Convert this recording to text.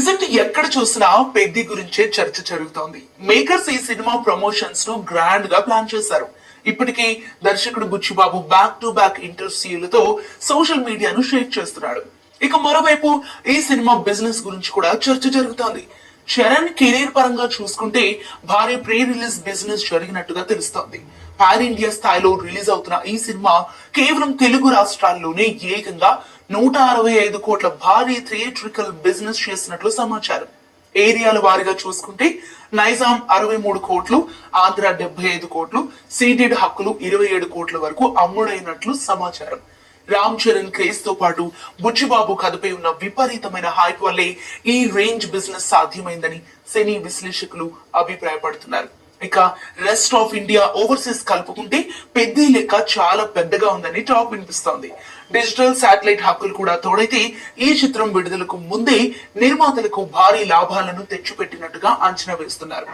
Present ఎక్కడ చూసినా పెద్ది గురించే చర్చ జరుగుతోంది. మేకర్స్ ఈ సినిమా ప్రమోషన్స్ ను గ్రాండ్ గా ప్లాన్ చేశారు. ఇప్పటికే దర్శకుడు బుచ్చిబాబు బ్యాక్ టు బ్యాక్ ఇంటర్వ్యూలతో సోషల్ మీడియాను షేక్ చేస్తున్నాడు. ఇక మరోవైపు ఈ సినిమా బిజినెస్ గురించి కూడా చర్చ జరుగుతోంది. చరణ్ కెరీర్ పరంగా చూసుకుంటే భారీ ప్రీ రిలీజ్ బిజినెస్ జరిగినట్టుగా తెలుస్తోంది. పాన్ ఇండియా స్థాయిలో రిలీజ్ అవుతున్న ఈ సినిమా కేవలం తెలుగు రాష్ట్రాల్లోనే ఏకంగా 165 కోట్ల భారీ థియేట్రికల్ బిజినెస్ చేసినట్లు సమాచారం. ఏరియాల వారిగా చూసుకుంటే నైజాం 63 కోట్లు, ఆంధ్ర 75 కోట్లు, సీడెడ్ హక్కులు 27 కోట్ల వరకు అమ్ముడైనట్లు సమాచారం. రామ్ చరణ్ క్రేజ్ తో పాటు బుచ్చిబాబు కథపై ఉన్న విపరీతమైన హైప్ వల్లే ఈ రేంజ్ బిజినెస్ సాధ్యమైందని సినీ విశ్లేషకులు అభిప్రాయపడుతున్నారు. ఇక రెస్ట్ ఆఫ్ ఇండియా ఓవర్సీస్ కలుపుకుంటే పెద్ద లెక్క చాలా పెద్దగా ఉందని టాక్ వినిపిస్తోంది. డిజిటల్ శాటిలైట్ హక్కులు కూడా తోడైతే ఈ చిత్రం విడుదలకు ముందే నిర్మాతలకు భారీ లాభాలను తెచ్చిపెట్టినట్టుగా అంచనా వేస్తున్నారు.